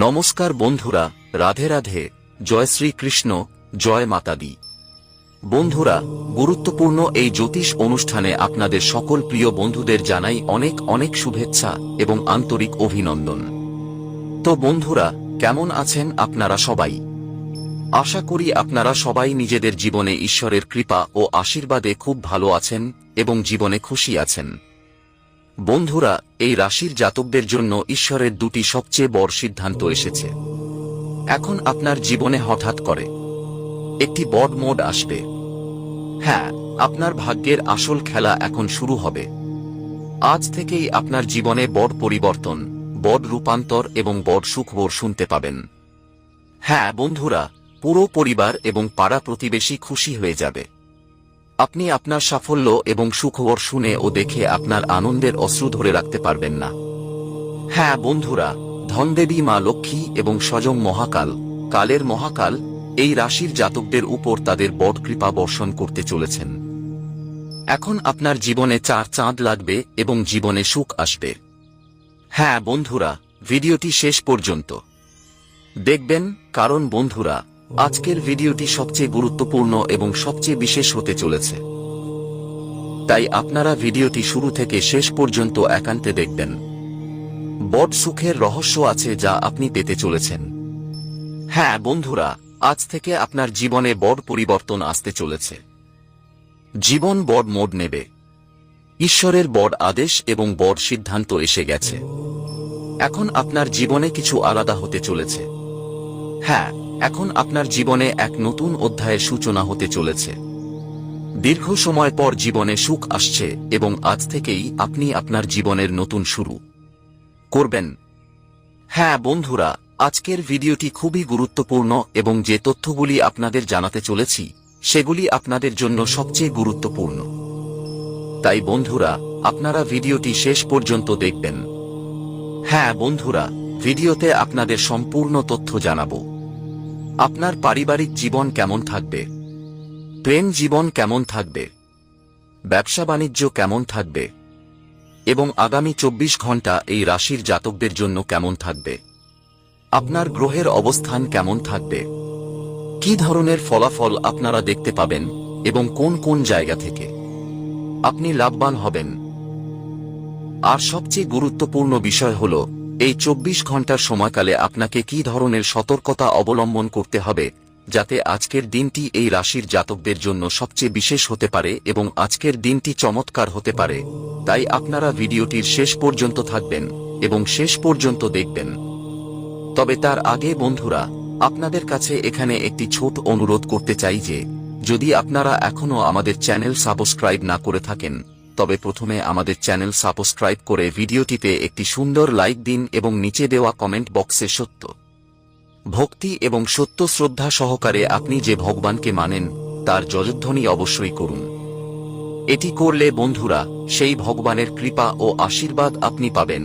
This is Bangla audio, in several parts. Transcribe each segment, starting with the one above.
নমস্কার বন্ধুরা, রাধে রাধে, জয় শ্রীকৃষ্ণ, জয় মাতা দি। বন্ধুরা, গুরুত্বপূর্ণ এই জ্যোতিষ অনুষ্ঠানে আপনাদের সকল প্রিয় বন্ধুদের জানাই অনেক অনেক শুভেচ্ছা এবং আন্তরিক অভিনন্দন। তো বন্ধুরা, কেমন আছেন আপনারা সবাই? আশা করি আপনারা সবাই নিজেদের জীবনে ঈশ্বরের কৃপা ও আশীর্বাদে খুব ভালো আছেন এবং জীবনে খুশি আছেন। বন্ধুরা, এই রাশির জাতকদের জন্য ঈশ্বরের দুটি সবচেয়ে বড় সিদ্ধান্ত এসেছে। এখন আপনার জীবনে হঠাৎ করে একটি বড় মোড় আসবে। হ্যাঁ, আপনার ভাগ্যের আসল খেলা এখন শুরু হবে। আজ থেকেই আপনার জীবনে বড় পরিবর্তন, বড় রূপান্তর এবং বড় সুখবর শুনতে পাবেন। হ্যাঁ বন্ধুরা, পুরো পরিবার এবং পাড়া প্রতিবেশী খুশি হয়ে যাবে। আপনি আপনার সাফল্য এবং সুখবর শুনে ও দেখে আপনার আনন্দের অশ্রু ধরে রাখতে পারবেন না। হ্যাঁ বন্ধুরা, ধনদেবী মা লক্ষ্মী এবং স্বয়ং মহাকাল, কালের মহাকাল, এই রাশির জাতকদের উপর তাদের বড় কৃপা বর্ষণ করতে চলেছেন। এখন আপনার জীবনে চার চাঁদ লাগবে এবং জীবনে সুখ আসবে। হ্যাঁ বন্ধুরা, ভিডিওটি শেষ পর্যন্ত দেখবেন, কারণ বন্ধুরা, আজকের ভিডিওটি সবচেয়ে গুরুত্বপূর্ণ এবং সবচেয়ে বিশেষ হতে চলেছে। তাই আপনারা ভিডিওটি শুরু থেকে শেষ পর্যন্ত একান্তে দেখবেন। বড় সুখের রহস্য আছে যা আপনি পেতে চলেছেন। হ্যাঁ বন্ধুরা, আজ থেকে আপনার জীবনে বড় পরিবর্তন আসতে চলেছে। জীবন বড় মোড় নেবে। ঈশ্বরের বড় আদেশ এবং বড় সিদ্ধান্ত এসে গেছে। এখন আপনার জীবনে কিছু আলাদা হতে চলেছে। হ্যাঁ, এখন আপনার জীবনে এক নতুন অধ্যায়ের সূচনা হতে চলেছে। দীর্ঘ সময় পর জীবনে সুখ আসছে এবং আজ থেকেই আপনি আপনার জীবনের নতুন শুরু করবেন। হ্যাঁ বন্ধুরা, আজকের ভিডিওটি খুবই গুরুত্বপূর্ণ এবং যে তথ্যগুলি আপনাদের জানাতে চলেছি সেগুলি আপনাদের জন্য সবচেয়ে গুরুত্বপূর্ণ। তাই বন্ধুরা, আপনারা ভিডিওটি শেষ পর্যন্ত দেখবেন। হ্যাঁ বন্ধুরা, ভিডিওতে আপনাদের সম্পূর্ণ তথ্য জানাবো। আপনার পারিবারিক জীবন কেমন থাকবে, প্রেম জীবন কেমন থাকবে, ব্যবসা বাণিজ্য কেমন থাকবে এবং আগামী 24 ঘন্টা এই রাশির জাতকদের জন্য কেমন থাকবে। আপনার গ্রহের অবস্থান কেমন থাকবে, কি ধরনের ফলাফল আপনারা দেখতে পাবেন এবং কোন কোন জায়গা থেকে আপনি লাভবান হবেন। আর সবচেয়ে গুরুত্বপূর্ণ বিষয় হল, এই 24 ঘন্টার সময়কালে আপনাকে কি ধরনের সতর্কতা অবলম্বন করতে হবে যাতে আজকের দিনটি এই রাশির জাতকদের জন্য সবচেয়ে বিশেষ হতে পারে এবং আজকের দিনটি চমৎকার হতে পারে। তাই আপনারা ভিডিওটির শেষ পর্যন্ত থাকবেন এবং শেষ পর্যন্ত দেখবেন। তবে তার আগে বন্ধুরা, আপনাদের কাছে এখানে একটি ছোট অনুরোধ করতে চাই যে, যদি আপনারা এখনও আমাদের চ্যানেল সাবস্ক্রাইব না করে থাকেন, তবে প্রথমে আমাদের চ্যানেল সাবস্ক্রাইব করে ভিডিওটিতে একটি সুন্দর লাইক দিন এবং নিচে দেওয়া কমেন্ট বক্সে সত্য ভক্তি এবং সত্য শ্রদ্ধা সহকারে আপনি যে ভগবানকে মানেন তার জয়ধ্বনি অবশ্যই করুন। এটি করলে বন্ধুরা, সেই ভগবানের কৃপা ও আশীর্বাদ আপনি পাবেন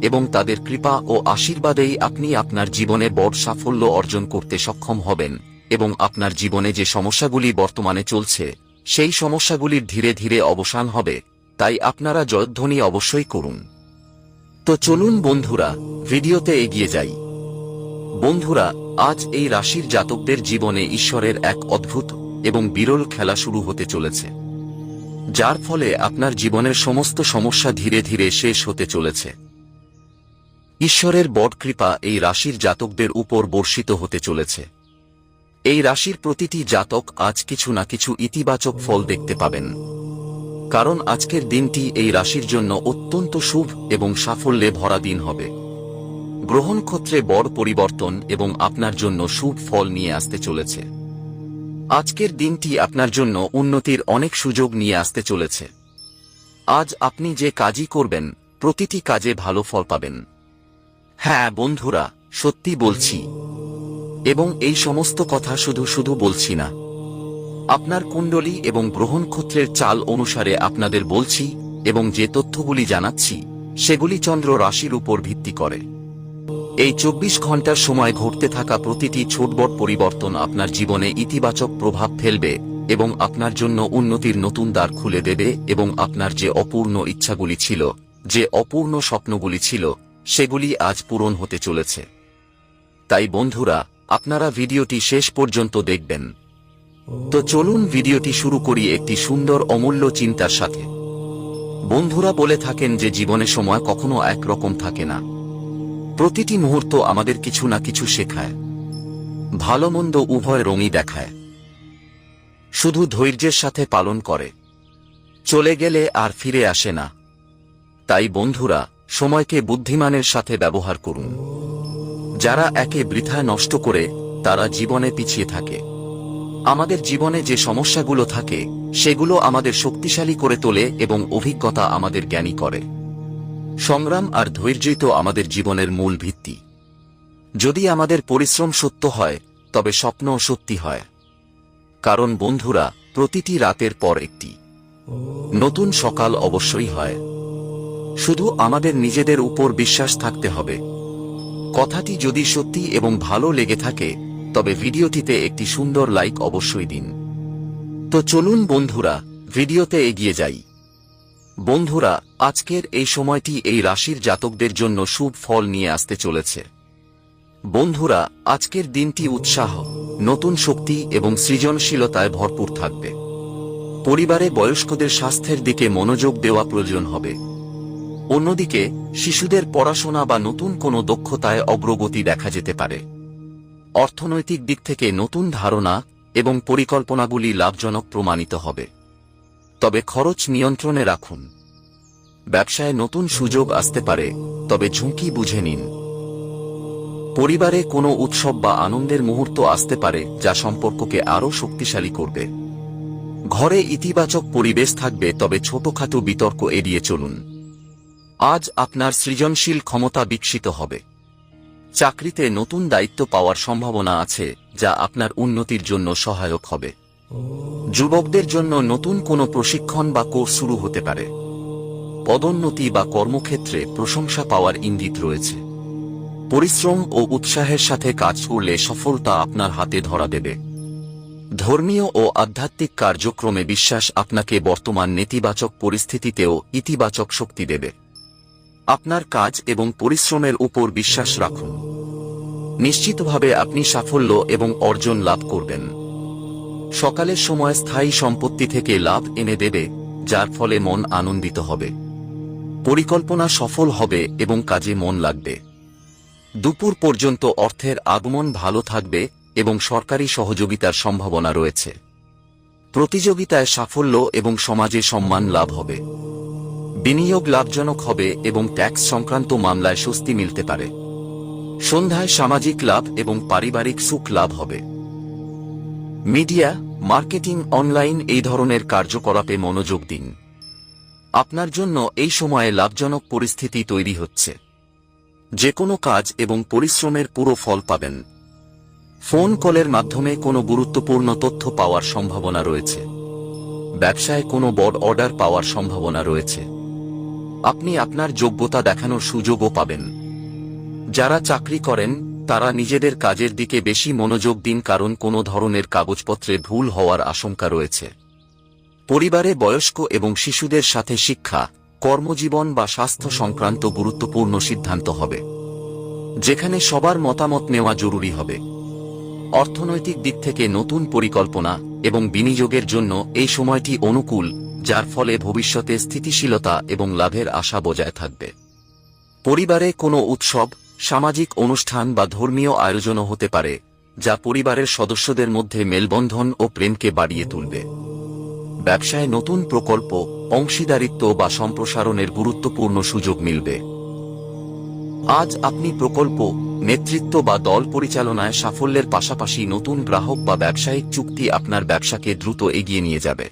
এবং তাদের কৃপা ও আশীর্বাদেই আপনি আপনার জীবনে বড় সাফল্য অর্জন করতে সক্ষম হবেন এবং আপনার জীবনে যে সমস্যাগুলি বর্তমানে চলছে সেই সমস্যাগুলির ধীরে ধীরে অবসান হবে। তাই আপনারা জয়ধ্বনি অবশ্যই করুন। তো চলুন বন্ধুরা, ভিডিওতে এগিয়ে যাই। বন্ধুরা, আজ এই রাশির জাতকদের জীবনে ঈশ্বরের এক অদ্ভুত এবং বিরল খেলা শুরু হতে চলেছে, যার ফলে আপনার জীবনের সমস্ত সমস্যা ধীরে ধীরে শেষ হতে চলেছে। ঈশ্বরের বড় কৃপা এই রাশির জাতকদের উপর বর্ষিত হতে চলেছে। এই রাশির প্রতিটি জাতক আজ কিছু না কিছু ইতিবাচক ফল দেখতে পাবেন, কারণ আজকের দিনটি এই রাশির জন্য অত্যন্ত শুভ এবং সাফল্যে ভরা দিন হবে। গ্রহ নক্ষত্রে বড় পরিবর্তন এবং আপনার জন্য শুভ ফল নিয়ে আসতে চলেছে। আজকের দিনটি আপনার জন্য উন্নতির অনেক সুযোগ নিয়ে আসতে চলেছে। আজ আপনি যে কাজই করবেন, প্রতিটি কাজে ভালো ফল পাবেন। হ্যাঁ বন্ধুরা, সত্যি বলছি এবং এই সমস্ত কথা শুধু শুধু বলছি না। আপনার কুণ্ডলী এবং গ্রহ নক্ষত্রের চাল অনুসারে আপনাদের বলছি এবং যে তথ্যগুলি জানাচ্ছি সেগুলি চন্দ্র রাশির উপর ভিত্তি করে। এই 24 ঘন্টার সময় ঘটতে থাকা প্রতিটি ছোট বড় পরিবর্তন আপনার জীবনে ইতিবাচক প্রভাব ফেলবে এবং আপনার জন্য উন্নতির নতুন দ্বার খুলে দেবে এবং আপনার যে অপূর্ণ ইচ্ছাগুলি ছিল, যে অপূর্ণ স্বপ্নগুলি ছিল, সেগুলি আজ পূরণ হতে চলেছে। তাই বন্ধুরা, আপনারা ভিডিওটি শেষ পর্যন্ত দেখবেন। তো চলুন ভিডিওটি শুরু করি একটি সুন্দর অমূল্য চিন্তার সাথে। বন্ধুরা বলে থাকেন যে জীবনে সময় কখনো একরকম থাকে না। প্রতিটি মুহূর্ত আমাদের কিছু না কিছু শেখায়, ভালো মন্দ উভয় রঙই দেখায়। শুধু ধৈর্যের সাথে পালন করে, চলে গেলে আর ফিরে আসে না। তাই বন্ধুরা, সময়কে বুদ্ধিমানের সাথে ব্যবহার করুন। যারা একে বৃথায় নষ্ট করে, তারা জীবনে পিছিয়ে থাকে। আমাদের জীবনে যে সমস্যাগুলো থাকে, সেগুলো আমাদের শক্তিশালী করে তোলে এবং অভিজ্ঞতা আমাদের জ্ঞানী করে। সংগ্রাম আর ধৈর্যই তো আমাদের জীবনের মূল ভিত্তি। যদি আমাদের পরিশ্রম সত্য হয়, তবে স্বপ্নও সত্যি হয়। কারণ বন্ধুরা, প্রতিটি রাতের পর একটি নতুন সকাল অবশ্যই হয়। শুধু আমাদের নিজেদের উপর বিশ্বাস থাকতে হবে। কথাটি যদি সত্যি এবং ভালো লেগে থাকে, তবে ভিডিওটিতে একটি সুন্দর লাইক অবশ্যই দিন। তো চলুন বন্ধুরা, ভিডিওতে এগিয়ে যাই। বন্ধুরা, আজকের এই সময়টি এই রাশির জাতকদের জন্য শুভ ফল নিয়ে আসতে চলেছে। বন্ধুরা, আজকের দিনটি উৎসাহ, নতুন শক্তি এবং সৃজনশীলতায় ভরপুর থাকবে। পরিবারে বয়স্কদের স্বাস্থ্যের দিকে মনোযোগ দেওয়া প্রয়োজন হবে। অন্যদিকে শিশুদের পড়াশোনা বা নতুন কোনো দক্ষতায় অগ্রগতি দেখা যেতে পারে। অর্থনৈতিক দিক থেকে নতুন ধারণা এবং পরিকল্পনাগুলি লাভজনক প্রমাণিত হবে। তবে খরচ নিয়ন্ত্রণে রাখুন। ব্যবসায় নতুন সুযোগ আসতে পারে, তবে ঝুঁকি বুঝে নিন। পরিবারে কোনো উৎসব বা আনন্দের মুহূর্ত আসতে পারে, যা সম্পর্ককে আরও শক্তিশালী করবে। ঘরে ইতিবাচক পরিবেশ থাকবে, তবে ছোটখাটো বিতর্ক এড়িয়ে চলুন। আজ আপনার সৃজনশীল ক্ষমতা বিকশিত হবে। চাকরিতে নতুন দায়িত্ব পাওয়ার সম্ভাবনা আছে, যা আপনার উন্নতির জন্য সহায়ক হবে। যুবকদের জন্য নতুন কোনো প্রশিক্ষণ বা কোর্স শুরু হতে পারে। পদোন্নতি বা কর্মক্ষেত্রে প্রশংসা পাওয়ার ইঙ্গিত রয়েছে। পরিশ্রম ও উৎসাহের সাথে কাজ করলে সফলতা আপনার হাতে ধরা দেবে। ধর্মীয় ও আধ্যাত্মিক কার্যক্রমে বিশ্বাস আপনাকে বর্তমান নেতিবাচক পরিস্থিতিতেও ইতিবাচক শক্তি দেবে। আপনার কাজ এবং পরিশ্রমের উপর বিশ্বাস রাখুন। নিশ্চিতভাবে আপনি সাফল্য এবং অর্জন লাভ করবেন। সকালের সময় স্থায়ী সম্পত্তি থেকে লাভ এনে দেবে, যার ফলে মন আনন্দিত হবে। পরিকল্পনা সফল হবে এবং কাজে মন লাগবে। দুপুর পর্যন্ত অর্থের আগমন ভালো থাকবে এবং সরকারি সহযোগিতার সম্ভাবনা রয়েছে। প্রতিযোগিতায় সাফল্য এবং সমাজে সম্মান লাভ হবে। বিনিয়োগ লাভজনক হবে এবং ট্যাক্স সংক্রান্ত মামলায় স্বস্তি মিলতে পারে। সন্ধ্যায় সামাজিক লাভ এবং পারিবারিক সুখ লাভ হবে। মিডিয়া, মার্কেটিং, অনলাইন এই ধরনের কার্যকলাপে মনোযোগ দিন। আপনার জন্য এই সময়ে লাভজনক পরিস্থিতি তৈরি হচ্ছে। যে কোনো কাজ এবং পরিশ্রমের পুরো ফল পাবেন। ফোন কলের মাধ্যমে কোনো গুরুত্বপূর্ণ তথ্য পাওয়ার সম্ভাবনা রয়েছে। ব্যবসায় কোনো বড় অর্ডার পাওয়ার সম্ভাবনা রয়েছে। আপনি আপনার যোগ্যতা দেখানোর সুযোগও পাবেন। যারা চাকরি করেন, তারা নিজেদের কাজের দিকে বেশি মনোযোগ দিন, কারণ কোনো ধরনের কাগজপত্রে ভুল হওয়ার আশঙ্কা রয়েছে। পরিবারে বয়স্ক এবং শিশুদের সাথে শিক্ষা, কর্মজীবন বা স্বাস্থ্য সংক্রান্ত গুরুত্বপূর্ণ সিদ্ধান্ত হবে, যেখানে সবার মতামত নেওয়া জরুরি হবে। অর্থনৈতিক দিক থেকে নতুন পরিকল্পনা এবং বিনিয়োগের জন্য এই সময়টি অনুকূল, যার ফলে ভবিষ্যতে স্থিতিশীলতা এবং লাভের আশা বজায় থাকবে। পরিবারে কোনো উৎসব, সামাজিক অনুষ্ঠান বা ধর্মীয় আয়োজনও হতে পারে, যা পরিবারের সদস্যদের মধ্যে মেলবন্ধন ও প্রেমকে বাড়িয়ে তুলবে। ব্যবসায় নতুন প্রকল্প, অংশীদারিত্ব বা সম্প্রসারণের গুরুত্বপূর্ণ সুযোগ মিলবে। আজ আপনি প্রকল্প, নেতৃত্ব বা দল পরিচালনায় সাফল্যের পাশাপাশি নতুন গ্রাহক বা ব্যবসায়িক চুক্তি আপনার ব্যবসাকে দ্রুত এগিয়ে নিয়ে যাবে।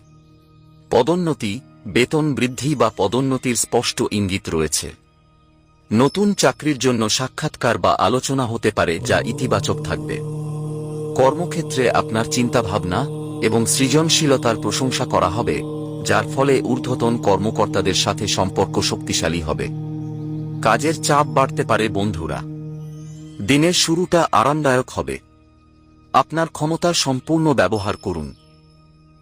পদোন্নতি, বেতন বৃদ্ধি বা পদোন্নতির স্পষ্ট ইঙ্গিত রয়েছে। নতুন চাকরির জন্য সাক্ষাৎকার বা আলোচনা হতে পারে, যা ইতিবাচক থাকবে। কর্মক্ষেত্রে আপনার চিন্তাভাবনা এবং সৃজনশীলতার প্রশংসা করা হবে, যার ফলে ঊর্ধ্বতন কর্মকর্তাদের সাথে সম্পর্ক শক্তিশালী হবে। কাজের চাপ বাড়তে পারে বন্ধুরা। দিনের শুরুটা আরামদায়ক হবে। আপনার ক্ষমতার সম্পূর্ণ ব্যবহার করুন।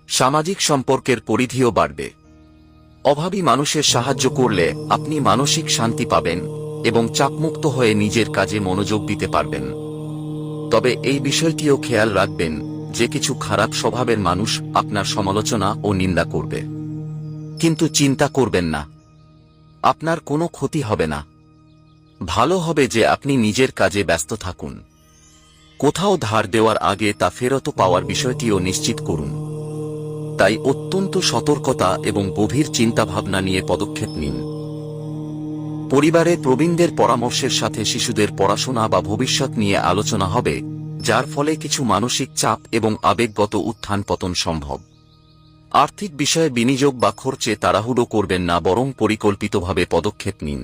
সামাজিক সম্পর্কের পরিধিও বাড়বে। অভাবী মানুষের সাহায্য করলে আপনি মানসিক শান্তি পাবেন এবং চাপমুক্ত হয়ে নিজের কাজে মনোযোগ দিতে পারবেন। তবে এই বিষয়টিও খেয়াল রাখবেন যে কিছু খারাপ স্বভাবের মানুষ আপনার সমালোচনা ও নিন্দা করবে, কিন্তু চিন্তা করবেন না, আপনার কোনো ক্ষতি হবে না। ভালো হবে যে আপনি নিজের কাজে ব্যস্ত থাকুন। কোথাও ধার দেওয়ার আগে তা ফেরত পাওয়ার বিষয়টিও নিশ্চিত করুন। তাই অত্যন্ত সতর্কতা এবং গভীর চিন্তাভাবনা নিয়ে পদক্ষেপ নিন। পরিবারে প্রবীণদের পরামর্শের সাথে শিশুদের পড়াশোনা বা ভবিষ্যৎ নিয়ে আলোচনা হবে, যার ফলে কিছু মানসিক চাপ এবং আবেগগত উত্থান পতন সম্ভব। আর্থিক বিষয়ে বিনিয়োগ বা খরচে তাড়াহুড়ো করবেন না, বরং পরিকল্পিতভাবে পদক্ষেপ নিন।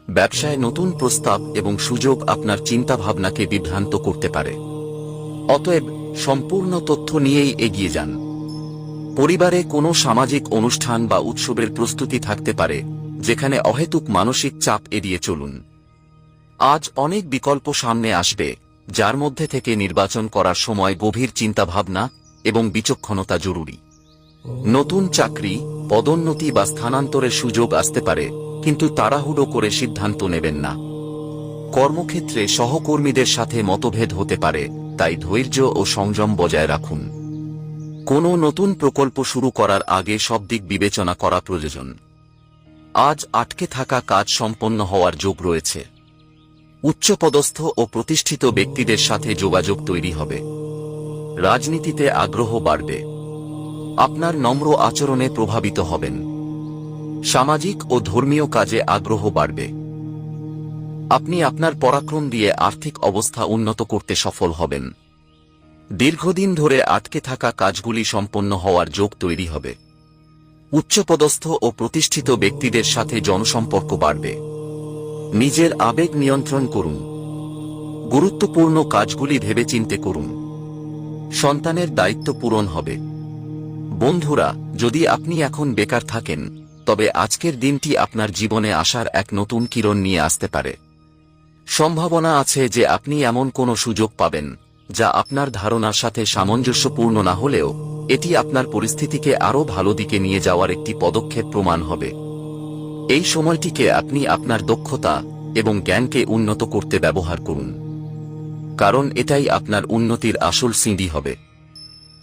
ব্যবসায় নতুন প্রস্তাব এবং সুযোগ আপনার চিন্তাভাবনাকে বিভ্রান্ত করতে পারে। অতএব সম্পূর্ণ তথ্য নিয়েই এগিয়ে যান। পরিবারে কোনো সামাজিক অনুষ্ঠান বা উৎসবের প্রস্তুতি থাকতে পারে, যেখানে অহেতুক মানসিক চাপ এড়িয়ে চলুন। আজ অনেক বিকল্প সামনে আসবে, যার মধ্যে থেকে নির্বাচন করার সময় গভীর চিন্তাভাবনা এবং বিচক্ষণতা জরুরি। নতুন চাকরি, পদোন্নতি বা স্থানান্তরের সুযোগ আসতে পারে, কিন্তু তাড়াহুড়ো করে সিদ্ধান্ত নেবেন না। কর্মক্ষেত্রে সহকর্মীদের সাথে মতভেদ হতে পারে, তাই ধৈর্য ও সংযম বজায় রাখুন। কোনো নতুন প্রকল্প শুরু করার আগে সব দিক বিবেচনা করা প্রয়োজন। আজ আটকে থাকা কাজ সম্পন্ন হওয়ার যোগ রয়েছে। উচ্চপদস্থ ও প্রতিষ্ঠিত ব্যক্তিদের সাথে যোগাযোগ তৈরি হবে। রাজনীতিতে আগ্রহ বাড়বে। আপনার নম্র আচরণে প্রভাবিত হবেন। সামাজিক ও ধর্মীয় কাজে আগ্রহ বাড়বে। আপনি আপনার পরাক্রম দিয়ে আর্থিক অবস্থা উন্নত করতে সফল হবেন। দীর্ঘদিন ধরে আটকে থাকা কাজগুলি সম্পন্ন হওয়ার যোগ তৈরি হবে। উচ্চপদস্থ ও প্রতিষ্ঠিত ব্যক্তিদের সাথে জনসম্পর্ক বাড়বে। নিজের আবেগ নিয়ন্ত্রণ করুন। গুরুত্বপূর্ণ কাজগুলি ভেবেচিন্তে করুন। সন্তানের দায়িত্ব পূরণ হবে। বন্ধুরা, যদি আপনি এখন বেকার থাকেন, তবে আজকের দিনটি আপনার জীবনে আসার এক নতুন কিরণ নিয়ে আসতে পারে। সম্ভাবনা আছে যে আপনি এমন কোনো সুযোগ পাবেন, যা আপনার ধারণার সাথে সামঞ্জস্যপূর্ণ না হলেও এটি আপনার পরিস্থিতিকে আরও ভালো দিকে নিয়ে যাওয়ার একটি পদক্ষেপ প্রমাণ হবে। এই সময়টিকে আপনি আপনার দক্ষতা এবং জ্ঞানকে উন্নত করতে ব্যবহার করুন, কারণ এটাই আপনার উন্নতির আসল সিঁড়ি হবে।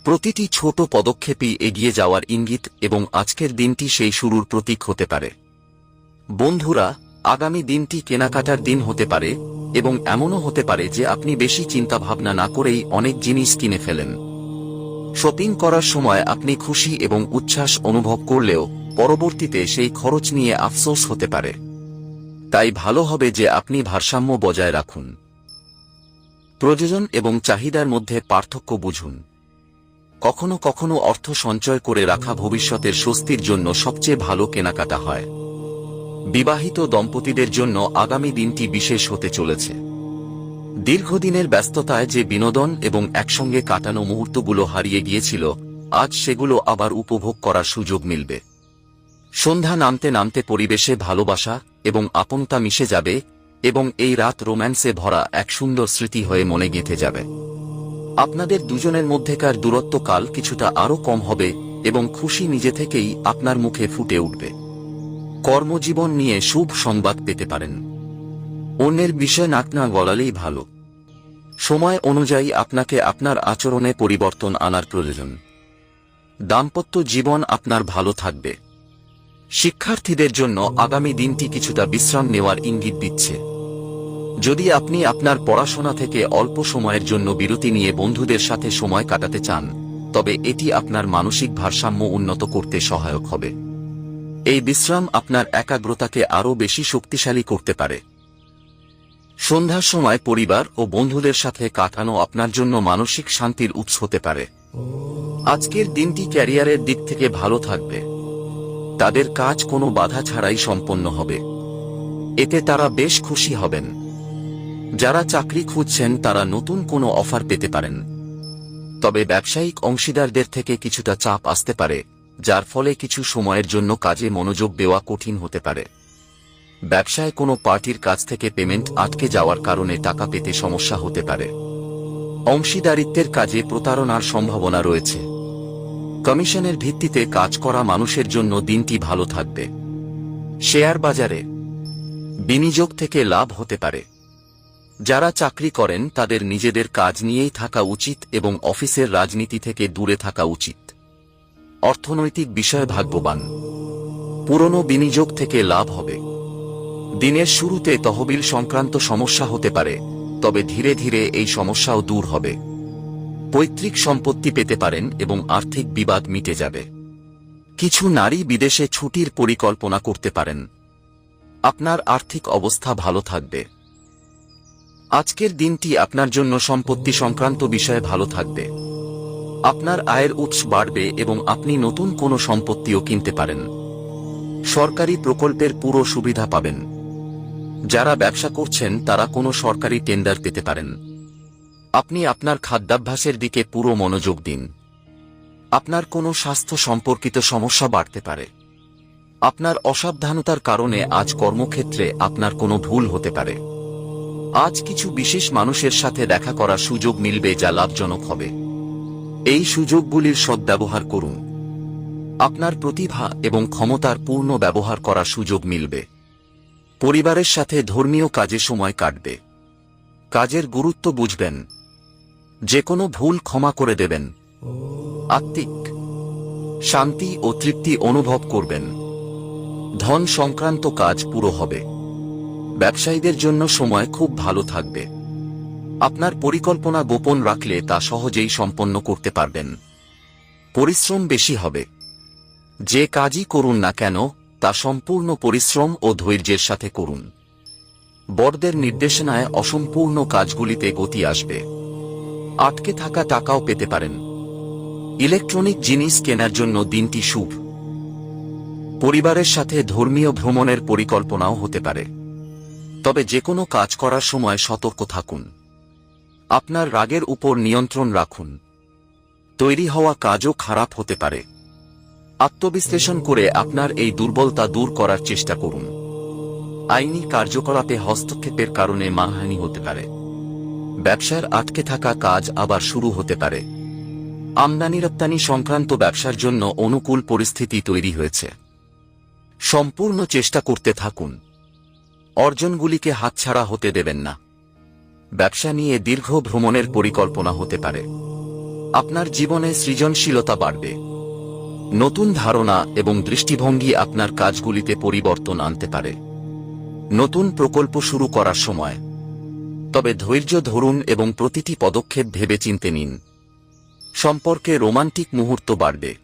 প্রতিটি ছোট পদক্ষেপই এগিয়ে যাওয়ার ইঙ্গিত, এবং আজকের দিনটি সেই শুরুর প্রতীক হতে পারে। বন্ধুরা, আগামী দিনটি কেনাকাটার দিন হতে পারে, এবং এমনও হতে পারে যে আপনি বেশি চিন্তাভাবনা না করেই অনেক জিনিস কিনে ফেলেন। শপিং করার সময় আপনি খুশি এবং উচ্ছ্বাস অনুভব করলেও পরবর্তীতে সেই খরচ নিয়ে আফসোস হতে পারে। তাই ভালো হবে যে আপনি ভারসাম্য বজায় রাখুন। প্রয়োজন এবং চাহিদার মধ্যে পার্থক্য বুঝুন। কখনো কখনো অর্থ সঞ্চয় করে রাখা ভবিষ্যতের স্বস্তির জন্য সবচেয়ে ভালো কেনাকাটা হয়। বিবাহিত দম্পতিদের জন্য আগামী দিনটি বিশেষ হতে চলেছে। দীর্ঘদিনের ব্যস্ততায় যে বিনোদন এবং একসঙ্গে কাটানো মুহূর্তগুলো হারিয়ে গিয়েছিল, আজ সেগুলো আবার উপভোগ করার সুযোগ মিলবে। সন্ধ্যা নামতে নামতে পরিবেশে ভালোবাসা এবং আপনতা মিশে যাবে, এবং এই রাত রোম্যান্সে ভরা এক সুন্দর স্মৃতি হয়ে মনে গেঁথে যাবে। আপনাদের দুজনের মধ্যেকার দূরত্ব কাল কিছুটা আরও কম হবে, এবং খুশি নিজে থেকেই আপনার মুখে ফুটে উঠবে। কর্মজীবন নিয়ে শুভ সংবাদ পেতে পারেন। অন্যের বিষয় নাক না গলালেই ভালো। সময় অনুযায়ী আপনাকে আপনার আচরণে পরিবর্তন আনার প্রয়োজন। দাম্পত্য জীবন আপনার ভালো থাকবে। শিক্ষার্থীদের জন্য আগামী দিনটি কিছুটা বিশ্রাম নেওয়ার ইঙ্গিত দিচ্ছে। যদি আপনি আপনার পড়াশোনা থেকে অল্প সময়ের জন্য বিরতি নিয়ে বন্ধুদের সাথে সময় কাটাতে চান, তবে এটি আপনার মানসিক ভারসাম্য উন্নত করতে সহায়ক হবে। এই বিশ্রাম আপনার একাগ্রতাকে আরও বেশি শক্তিশালী করতে পারে। সন্ধ্যার সময় পরিবার ও বন্ধুদের সাথে কাটানো আপনার জন্য মানসিক শান্তির উৎস হতে পারে। আজকের দিনটি ক্যারিয়ারের দিক থেকে ভালো থাকবে। তাদের কাজ কোনো বাধা ছাড়াই সম্পন্ন হবে। এতে তারা বেশ খুশি হবেন। যারা চাকরি খুঁজছেন তারা নতুন কোনো অফার পেতে পারেন। তবে ব্যবসায়িক অংশীদারদের থেকে কিছুটা চাপ আসতে পারে, যার ফলে কিছু সময়ের জন্য কাজে মনোযোগ দেওয়া কঠিন হতে পারে। ব্যবসায় কোনো পার্টির কাছ থেকে পেমেন্ট আটকে যাওয়ার কারণে টাকা পেতে সমস্যা হতে পারে। অংশীদারিত্বের কাজে প্রতারণার সম্ভাবনা রয়েছে। কমিশনের ভিত্তিতে কাজ করা মানুষের জন্য দিনটি ভালো থাকবে। শেয়ার বাজারে বিনিয়োগ থেকে লাভ হতে পারে। যারা চাকরি করেন তাদের নিজেদের কাজ নিয়েই থাকা উচিত এবং অফিসের রাজনীতি থেকে দূরে থাকা উচিত। অর্থনৈতিক বিষয়ে ভাগ্যবান, পুরনো বিনিয়োগ থেকে লাভ হবে। দিনের শুরুতে তহবিল সংক্রান্ত সমস্যা হতে পারে, তবে ধীরে ধীরে এই সমস্যাও দূর হবে। পৈতৃক সম্পত্তি পেতে পারেন এবং আর্থিক বিবাদ মিটে যাবে। কিছু নারী বিদেশে ছুটির পরিকল্পনা করতে পারেন। আপনার আর্থিক অবস্থা ভালো থাকবে। আজকের দিনটি আপনার জন্য সম্পত্তি সংক্রান্ত বিষয়ে ভালো থাকবে। আপনার আয়ের উৎস বাড়বে এবং আপনি নতুন কোনো সম্পত্তিও কিনতে পারেন। সরকারি প্রকল্পের পুরো সুবিধা পাবেন। যারা ব্যবসা করছেন তারা কোনো সরকারি টেন্ডার পেতে পারেন। আপনি আপনার খাদ্যাভ্যাসের দিকে পুরো মনোযোগ দিন। আপনার কোনো স্বাস্থ্য সম্পর্কিত সমস্যা বাড়তে পারে। আপনার অসাবধানতার কারণে আজ কর্মক্ষেত্রে আপনার কোনো ভুল হতে পারে। আজ কিছু বিশেষ মানুষের সাথে দেখা করার সুযোগ মিলবে যা লাভজনক হবে। এই সুযোগগুলির সদ্ব্যবহার করুন। আপনার প্রতিভা এবং ক্ষমতার পূর্ণ ব্যবহার করার সুযোগ মিলবে। পরিবারের সাথে ধর্মীয় কাজে সময় কাটবে। কাজের গুরুত্ব বুঝবেন। যে কোনো ভুল ক্ষমা করে দেবেন। আত্মিক শান্তি ও তৃপ্তি অনুভব করবেন। ধন সংক্রান্ত কাজ পুরো হবে। ব্যবসায়ীদের জন্য সময় খুব ভালো থাকবে। আপনার পরিকল্পনা গোপন রাখলে তা সহজেই সম্পন্ন করতে পারবেন। পরিশ্রম বেশি হবে। যে কাজই করুন না কেন তা সম্পূর্ণ পরিশ্রম ও ধৈর্যের সাথে করুন। বড়দের নির্দেশনায় অসম্পূর্ণ কাজগুলিতে গতি আসবে। আটকে থাকা টাকাও পেতে পারেন। ইলেকট্রনিক জিনিস কেনার জন্য দিনটি শুভ। পরিবারের সাথে ধর্মীয় ভ্রমণের পরিকল্পনাও হতে পারে, তবে যে কোনো কাজ করার সময় সতর্ক থাকুন। আপনার রাগের উপর নিয়ন্ত্রণ রাখুন। তৈরি হওয়া কাজও খারাপ হতে পারে। আত্মবিশ্লেষণ করে আপনার এই দুর্বলতা দূর করার চেষ্টা করুন। আইনি কার্যকলাপে হস্তক্ষেপের কারণে মানহানি হতে পারে। ব্যবসার আটকে থাকা কাজ আবার শুরু হতে পারে। আমদানি রপ্তানি সংক্রান্ত ব্যবসার জন্য অনুকূল পরিস্থিতি তৈরি হয়েছে। সম্পূর্ণ চেষ্টা করতে থাকুন। অর্জনগুলিকে হাতছাড়া হতে দেবেন না। ব্যবসা নিয়ে দীর্ঘ ভ্রমণের পরিকল্পনা হতে পারে। আপনার জীবনে সৃজনশীলতা বাড়বে। নতুন ধারণা এবং দৃষ্টিভঙ্গি আপনার কাজগুলিতে পরিবর্তন আনতে পারে। নতুন প্রকল্প শুরু করার সময়, তবে ধৈর্য ধরুন এবং প্রতিটি পদক্ষেপ ভেবেচিন্তে নিন। সম্পর্কে রোমান্টিক মুহূর্ত বাড়বে।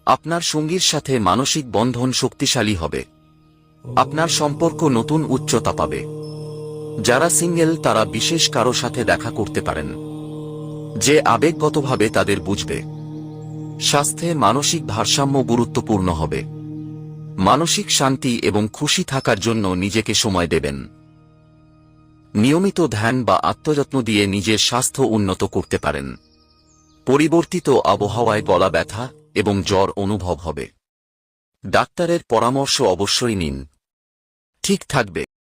আপনার সঙ্গীর সাথে মানসিক বন্ধন শক্তিশালী হবে। আপনার সম্পর্ক নতুন উচ্চতা পাবে। যারা সিঙ্গেল তারা বিশেষ কারো সাথে দেখা করতে পারেন, যে আবেগগতভাবে তাদের বুঝবে। স্বাস্থ্যে মানসিক ভারসাম্য গুরুত্বপূর্ণ হবে। মানসিক শান্তি এবং খুশি থাকার জন্য নিজেকে সময় দেবেন। নিয়মিত ধ্যান বা আত্মযত্ন দিয়ে নিজের স্বাস্থ্য উন্নত করতে পারেন। পরিবর্তিত আবহাওয়ায় গলা ব্যথা এবং জ্বর অনুভব হবে। ডাক্তারের পরামর্শ অবশ্যই নিন। ঠিক থাকবে।